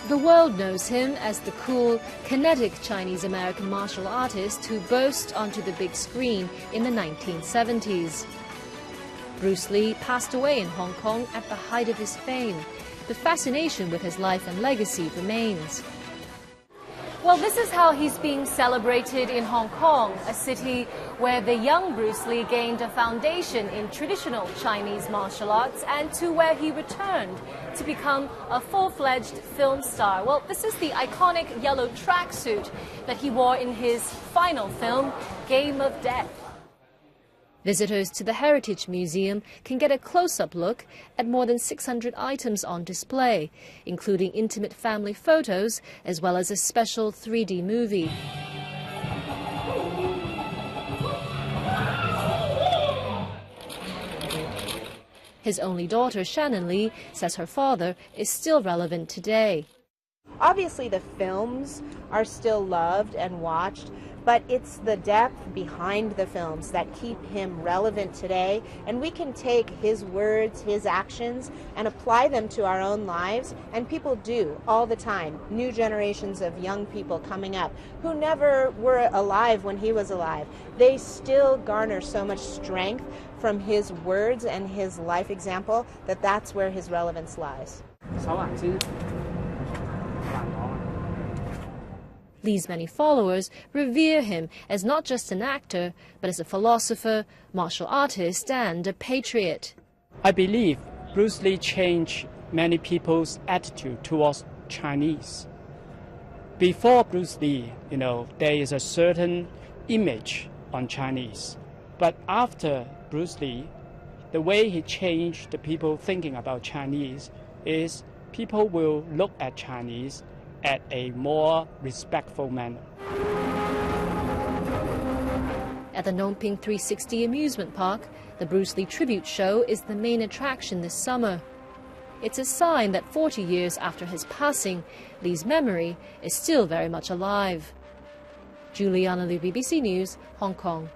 The world knows him as the cool, kinetic Chinese-American martial artist who burst onto the big screen in the 1970s. Bruce Lee passed away in Hong Kong at the height of his fame. The fascination with his life and legacy remains. Well, this is how he's being celebrated in Hong Kong, a city where the young Bruce Lee gained a foundation in traditional Chinese martial arts and to where he returned to become a full-fledged film star. Well, this is the iconic yellow tracksuit that he wore in his final film, Game of Death. Visitors to the Heritage Museum can get a close-up look at more than 600 items on display, including intimate family photos as well as a special 3D movie. His only daughter, Shannon Lee, says her father is still relevant today. Obviously, the films are still loved and watched, but it's the depth behind the films that keep him relevant today, and we can take his words, his actions, and apply them to our own lives, and people do all the time. New generations of young people coming up who never were alive when he was alive, they still garner so much strength from his words and his life example that that's where his relevance lies. Lee's many followers revere him as not just an actor, but as a philosopher, martial artist and a patriot. I believe Bruce Lee changed many people's attitude towards Chinese. Before Bruce Lee, there is a certain image on Chinese. But after Bruce Lee, the way he changed the people thinking about Chinese is people will look at Chinese at a more respectful manner. At the Nongping 360 amusement park, the Bruce Lee tribute show is the main attraction this summer. It's a sign that 40 years after his passing, Lee's memory is still very much alive. Juliana Liu, BBC News, Hong Kong.